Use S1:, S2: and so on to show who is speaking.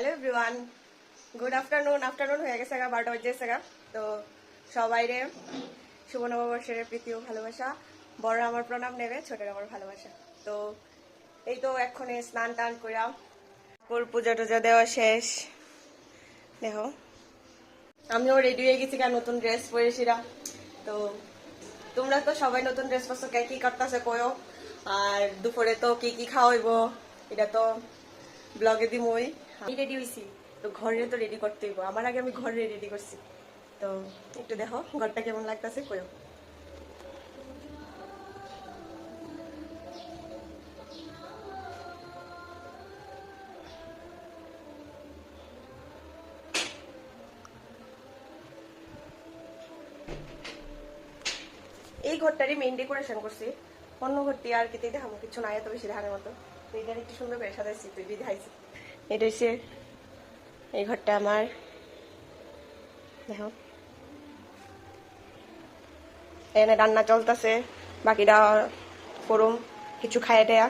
S1: Hello everyone, good afternoon হয়ে গেছে, 12টা বাজে। তো সবাই রে শুভ নববর্ষের প্রীতি ও ভালোবাসা। বড় আমার প্রণাম নেবে, ছোটের আমার ভালোবাসা। তো এই তো এক্ষণে স্নান টান কইরা পূজা টুজা দেওয়া শেষ। দেখো আমিও রেডি হয়ে গেছি, নতুন ড্রেস পরেছিলাম। তো তোমরা তো সবাই নতুন ড্রেস পরছো, কে কি করতেছে কয়ো। আর দুপুরে তো কি কি খাওয়াইব এটা তো ব্লগে দিমই। আমি রেডি হয়েছি, তো ঘরে তো রেডি করতে হইব। আমার আগে আমি ঘরে রেডি করছি। তো একটু দেখো ঘরটা কেমন লাগতেছে কয়ো। এই ঘরটারই মেইন ডেকোরেশন করছি, অন্য ঘরটি আর কিতে দেখাবো কিছু নাই, এত বেশি দেখানোর মতো। তো এটার একটু সুন্দর করে সাজাইছি, তুই দেখাইছি। এটা হচ্ছে এই ঘরটা আমার, দেখো এখানে রান্না চলতেছে, বাকিটা করুম কিছু খাইয়ে দেয়া।